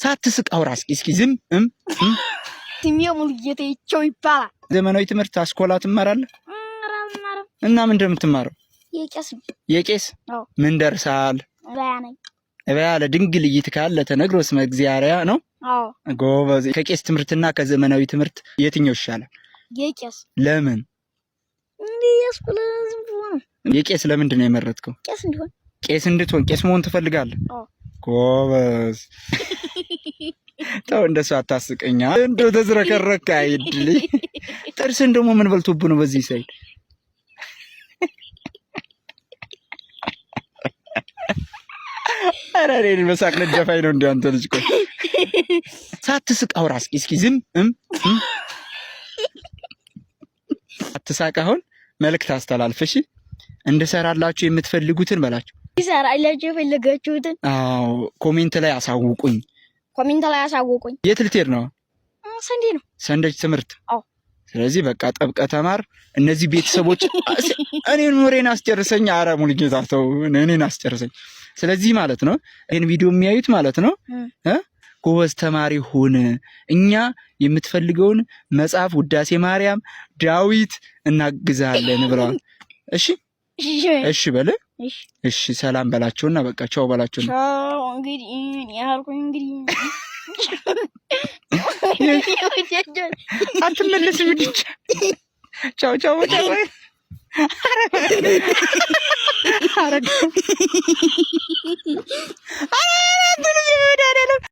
ሳትስቅ አውራ እስኪ ዝም ስሜው ሙሉጌታ ይቸው ይባላል። ዘመናዊ ትምህርት አስኮላ ትማራለህ? እና ምን እንደምትማረው? የቄስ ምን ደርሳል? እባያለ ድንግል ይትካል ለተነግሮ ስመ እግዚአብሔር ነው። ጎበዝ። ከቄስ ትምህርትና ከዘመናዊ ትምህርት የትኛው ይሻላል? የቄስ። ለምን? የቄስ ለምንድን ነው የመረጥከው? ቄስ እንድትሆን ቄስ መሆን ትፈልጋለህ? ጎበዝ። ተው እንደሱ አታስቀኛ። እንደው ተዝረከረከ አይድል። ጥርስን ደግሞ ምን በልቶብህ ነው በዚህ ሳይድ? ኧረ እኔን መሳቅ ልደፋኝ ነው እንዴ አንተ ልጅ? ቆይ ሳትስቅ አውራ እስኪ ዝም አትሳቅ። አሁን መልእክት አስተላልፈሽ እንድሰራላችሁ የምትፈልጉትን በላችሁ። ይሰራላችሁ የፈለጋችሁትን አዎ ኮሜንት ላይ አሳውቁኝ። የት ልትሄድ ነው? ሰንዴ ነው። ሰንደች ትምህርት። አዎ ስለዚህ በቃ ጠብቀህ ተማር። እነዚህ ቤተሰቦች እኔን ኖሬን አስጨርሰኝ። ኧረ ሙሉጌታ ተው እኔን አስጨርሰኝ። ስለዚህ ማለት ነው ይሄን ቪዲዮ የሚያዩት ማለት ነው ጎበዝ ተማሪ ሁን፣ እኛ የምትፈልገውን መጽሐፍ ውዳሴ ማርያም፣ ዳዊት እናግዛለን ብለዋል። እሺ በለ እሺ ሰላም በላቸውና በቃ ቻው በላቸው። ቻው እንግዲህ ያልኩኝ እንግዲህ አትመለስም እንዴ? ቻው ቻው ቻው። አረ